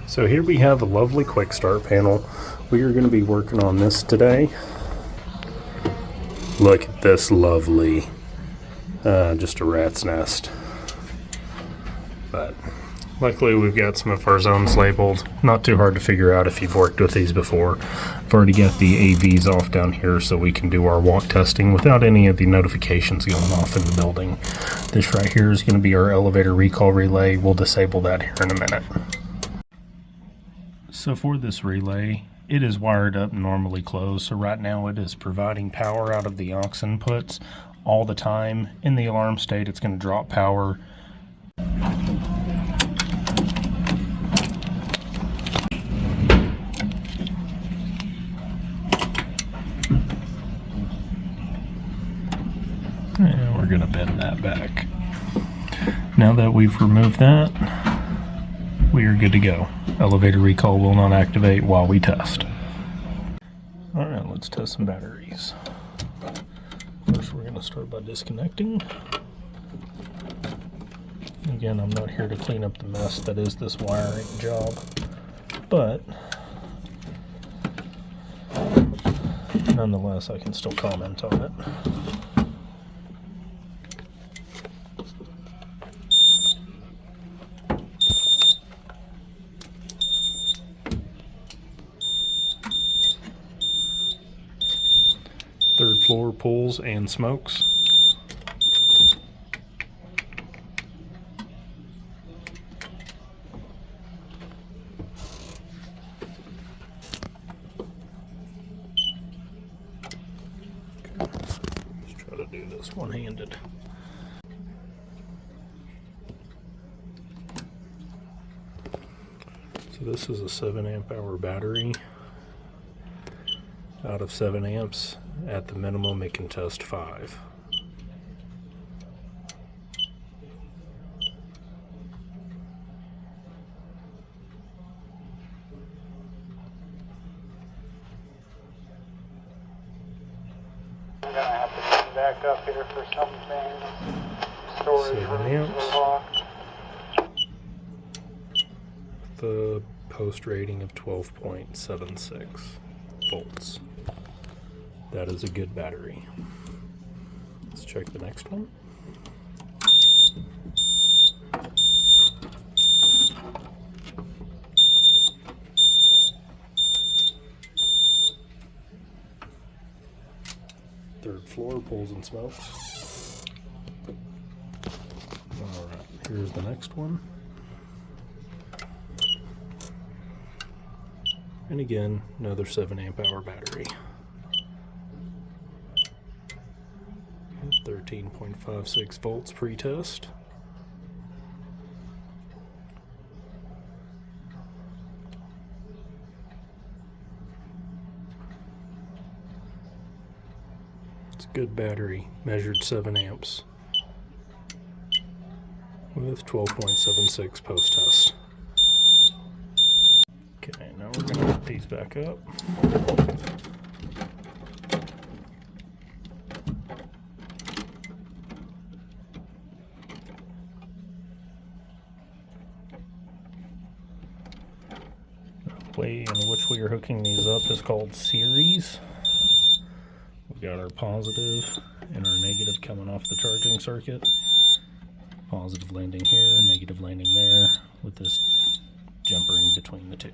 So here we have a lovely QuickStart panel. We are going to be working on this today. Look at this lovely, just a rat's nest. But luckily we've got some of our zones labeled. Not too hard to figure out if you've worked with these before. I've already got the AVs off down here so we can do our walk testing without any of the notifications going off in the building. This right here is going to be our elevator recall relay. We'll disable that here in a minute. So for this relay, it is wired up normally closed. So right now it is providing power out of the aux inputs all the time. In the alarm state, it's going to drop power. And we're going to bend that back. Now that we've removed that, we are good to go. Elevator recall will not activate while we test. Alright, let's test some batteries. First we're going to start by disconnecting. Again, I'm not here to clean up the mess that is this wiring job, but nonetheless I can still comment on it. Third floor pulls and smokes. Let's try to do this one-handed. So this is a 7 amp hour battery. Out of 7 amps, at the minimum it can test 5. I'm gonna have to come back up here for something. Storage 7 rooms amps. are locked. The post rating of 12.76 volts. That is a good battery. Let's check the next one. Third floor pulls and smokes. Alright, here's the next one. And again, another 7 amp hour battery. 13.56 volts pre-test. It's a good battery, measured 7 amps with 12.76 post-test. Okay, now we're going to put these back up. The way in which we are hooking these up is called series. We've got our positive and our negative coming off the charging circuit. Positive landing here, negative landing there, with this jumper in between the two.